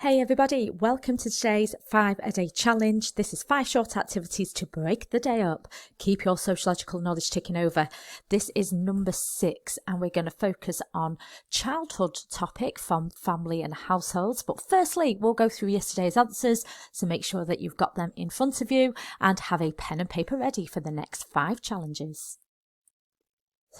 Hey everybody, welcome to today's 5-a-day challenge. This is 5 short activities to break the day up. Keep your sociological knowledge ticking over. This is number 6 and we're going to focus on childhood topic from family and households. But firstly, we'll go through yesterday's answers, so make sure that you've got them in front of you and have a pen and paper ready for the next 5 challenges.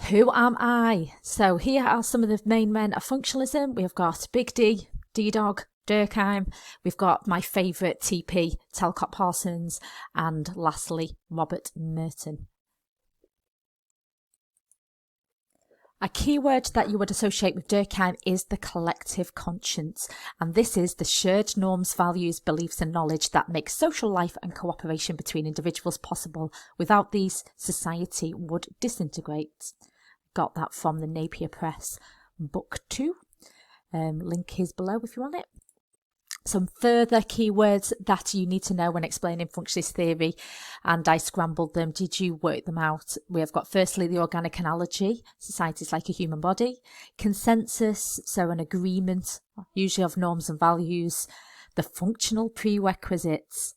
Who am I? So here are some of the main men of functionalism. We've got Big D, D-Dog, Durkheim, we've got my favourite TP, Talcott Parsons, and lastly, Robert Merton. A key word that you would associate with Durkheim is the collective conscience, and this is the shared norms, values, beliefs and knowledge that make social life and cooperation between individuals possible. Without these, society would disintegrate. Got that from the Napier Press, book 2. Link is below if you want it. Some further keywords that you need to know when explaining functionalist theory, and I scrambled them. Did you work them out? We have got firstly the organic analogy, society is like a human body. Consensus, so an agreement, usually of norms and values. The functional prerequisites.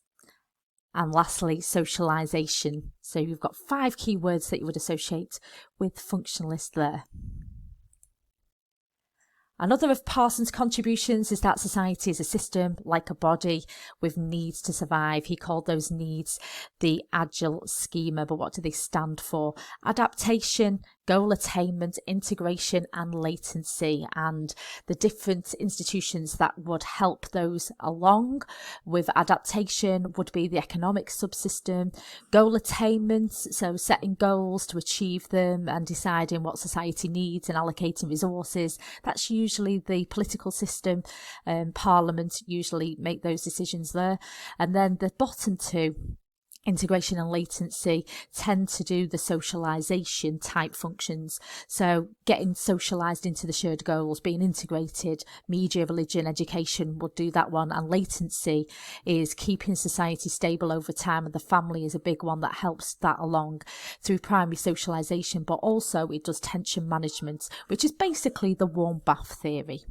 And lastly, socialization. So you've got 5 keywords that you would associate with functionalist there. Another of Parsons' contributions is that society is a system, like a body, with needs to survive. He called those needs the agile schema, but what do they stand for? Adaptation, goal attainment, integration and latency, and the different institutions that would help those along with adaptation would be the economic subsystem, goal attainment, so setting goals to achieve them and deciding what society needs and allocating resources. That's usually the political system. Parliament usually make those decisions there. And then the bottom 2, integration and latency, tend to do the socialization type functions. So getting socialized into the shared goals, being integrated, media, religion, education would do that one. And latency is keeping society stable over time, and the family is a big one that helps that along through primary socialization, but also it does tension management, which is basically the warm bath theory.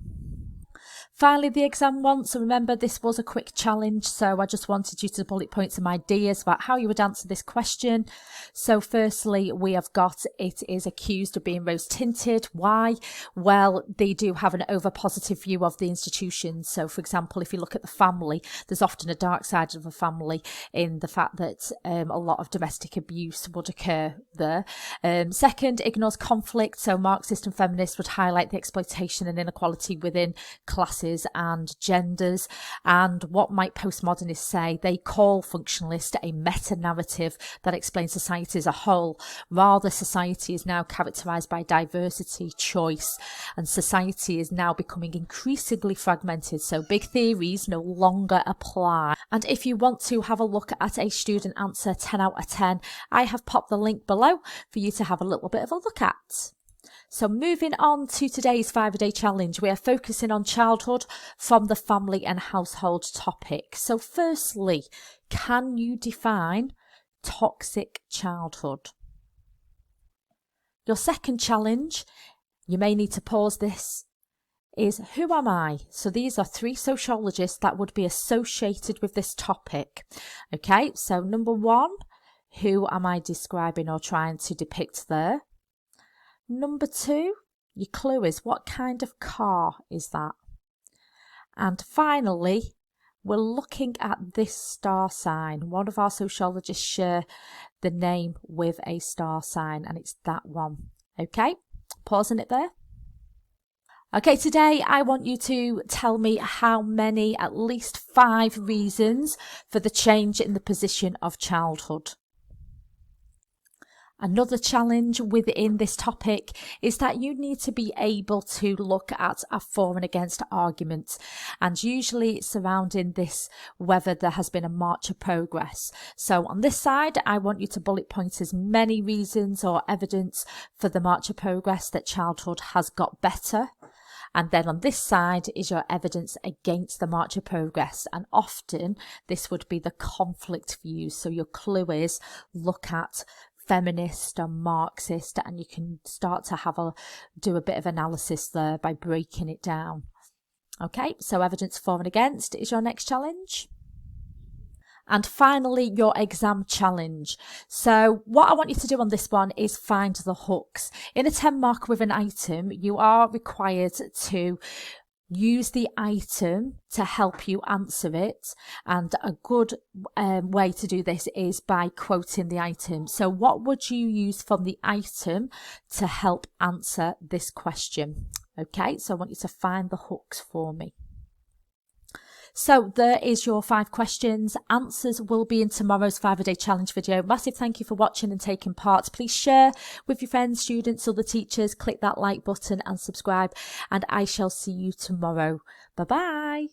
Finally, the exam one. So remember, this was a quick challenge, so I just wanted you to bullet point some ideas about how you would answer this question. So firstly, we have got it is accused of being rose tinted. Why? Well, they do have an over positive view of the institution. So for example, if you look at the family, there's often a dark side of a family in the fact that a lot of domestic abuse would occur there. Second, ignores conflict. So Marxist and feminists would highlight the exploitation and inequality within classes and genders. And what might postmodernists say? They call functionalist a meta-narrative that explains society as a whole. Rather, society is now characterized by diversity, choice, and society is now becoming increasingly fragmented, so big theories no longer apply. And if you want to have a look at a student answer 10 out of 10, I have popped the link below for you to have a little bit of a look at. So moving on to today's 5-a-day challenge, we are focusing on childhood from the family and household topic. So firstly, can you define toxic childhood? Your second challenge, you may need to pause this, is who am I? So these are 3 sociologists that would be associated with this topic. Okay, so number 1, who am I describing or trying to depict there? Number 2, your clue is what kind of car is that? And finally, we're looking at this star sign. One of our sociologists share the name with a star sign, and it's that one. Okay, pausing it there. Okay, today I want you to tell me how many, at least 5 reasons for the change in the position of childhood. Another challenge within this topic is that you need to be able to look at a for and against argument, and usually surrounding this whether there has been a march of progress. So on this side, I want you to bullet point as many reasons or evidence for the march of progress that childhood has got better. And then on this side is your evidence against the march of progress. And often this would be the conflict views. So your clue is look at feminist or Marxist, and you can start to do a bit of analysis there by breaking it down. Okay, so evidence for and against is your next challenge. And finally, your exam challenge. So what I want you to do on this one is find the hooks. In a 10 mark with an item, you are required to use the item to help you answer it. And a good way to do this is by quoting the item. So what would you use from the item to help answer this question? Okay, so I want you to find the hooks for me. So there is your 5 questions. Answers will be in tomorrow's 5-a-day challenge video. Massive thank you for watching and taking part. Please share with your friends, students, other teachers. Click that like button and subscribe. And I shall see you tomorrow. Bye-bye.